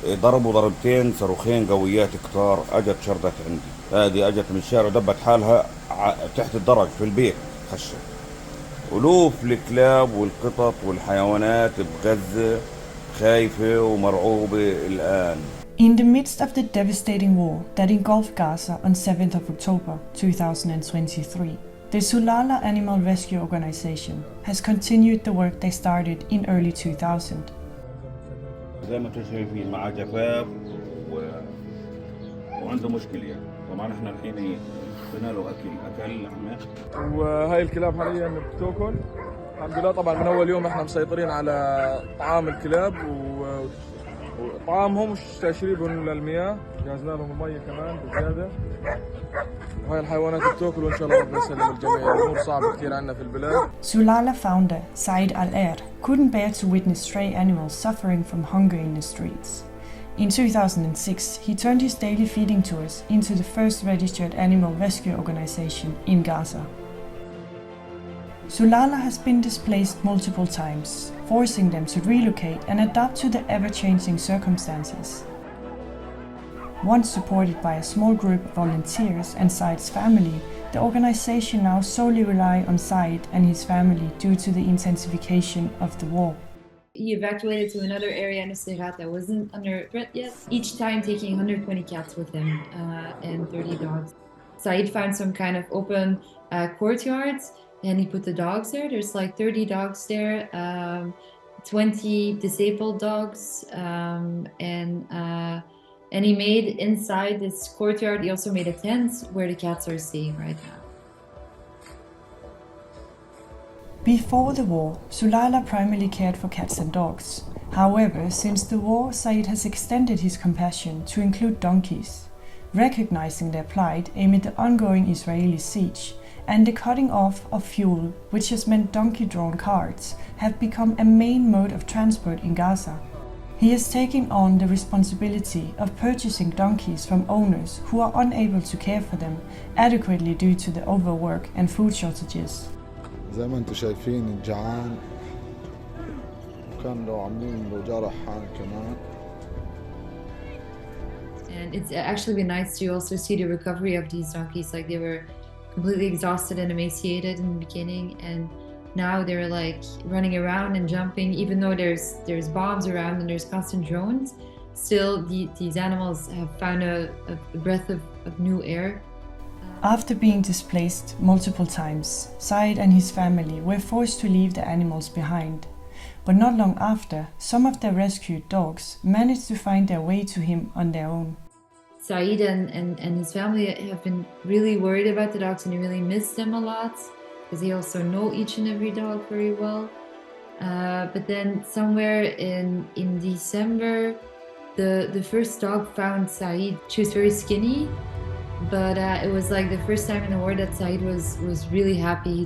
ضربوا ضربتين صاروخين قويات كتار، اجت شردت عندي. هذه اجت من الشارع دبت حالها تحت الدرج في البيت خشت. ألوف الكلاب والقطط والحيوانات بغزة خايفة ومرعوبة الآن. In the midst of the devastating war that engulfed Gaza on 7th of October 2023, the Sulala Animal Rescue organization has continued the work they started in early 2000. زي ما انتم شايفين مع جفاف وعنده مشكلة يعني. طبعا احنا الحين بدنا له اكل لحمة، وهاي الكلاب حاليا بتاكل الحمد لله. طبعا من اول يوم احنا مسيطرين على طعام الكلاب وطعامهم وتشريبهم للمياه، جهزنا لهم المية كمان بزيادة. وهاي الحيوانات بتاكل وان شاء الله ربنا يسلم الجميع. الامور صعبة كثير عندنا في البلاد. Sulala founder Saeed Al Err couldn't bear to witness stray animals suffering from hunger in the streets. In 2006, he turned his daily feeding tours into the first registered animal rescue organization in Gaza. Sulala has been displaced multiple times, forcing them to relocate and adapt to the ever-changing circumstances. Once supported by a small group of volunteers and Saeed's family, the organization now solely rely on Saeed and his family due to the intensification of the war. He evacuated to another area in Sderot that wasn't under threat yet, each time taking 120 cats with him and 30 dogs. Saeed found some kind of open courtyards and he put the dogs there. There's like 30 dogs there, 20 disabled dogs, and he made inside this courtyard, he also made a tent where the cats are staying right now. Before the war, Sulala primarily cared for cats and dogs. However, since the war, Saeed has extended his compassion to include donkeys, recognizing their plight amid the ongoing Israeli siege and the cutting off of fuel, which has meant donkey-drawn carts have become a main mode of transport in Gaza. He has taken on the responsibility of purchasing donkeys from owners who are unable to care for them adequately due to the overwork and food shortages. زي ما انتم شايفين الجعان، وكان لو عاملين له جرح كمان. And it's actually been nice to also see the recovery of these donkeys. Like they were completely exhausted and emaciated in the beginning, and now they're like running around and jumping. Even though there's bombs around and there's constant drones, still these animals have found a breath of new air. After being displaced multiple times, Saeed and his family were forced to leave the animals behind. But not long after, some of their rescued dogs managed to find their way to him on their own. Saeed and his family have been really worried about the dogs and they really miss them a lot because they also know each and every dog very well. But then somewhere in December, the first dog found Saeed. She was very skinny, but it was like the first time in the war that Saeed was really happy.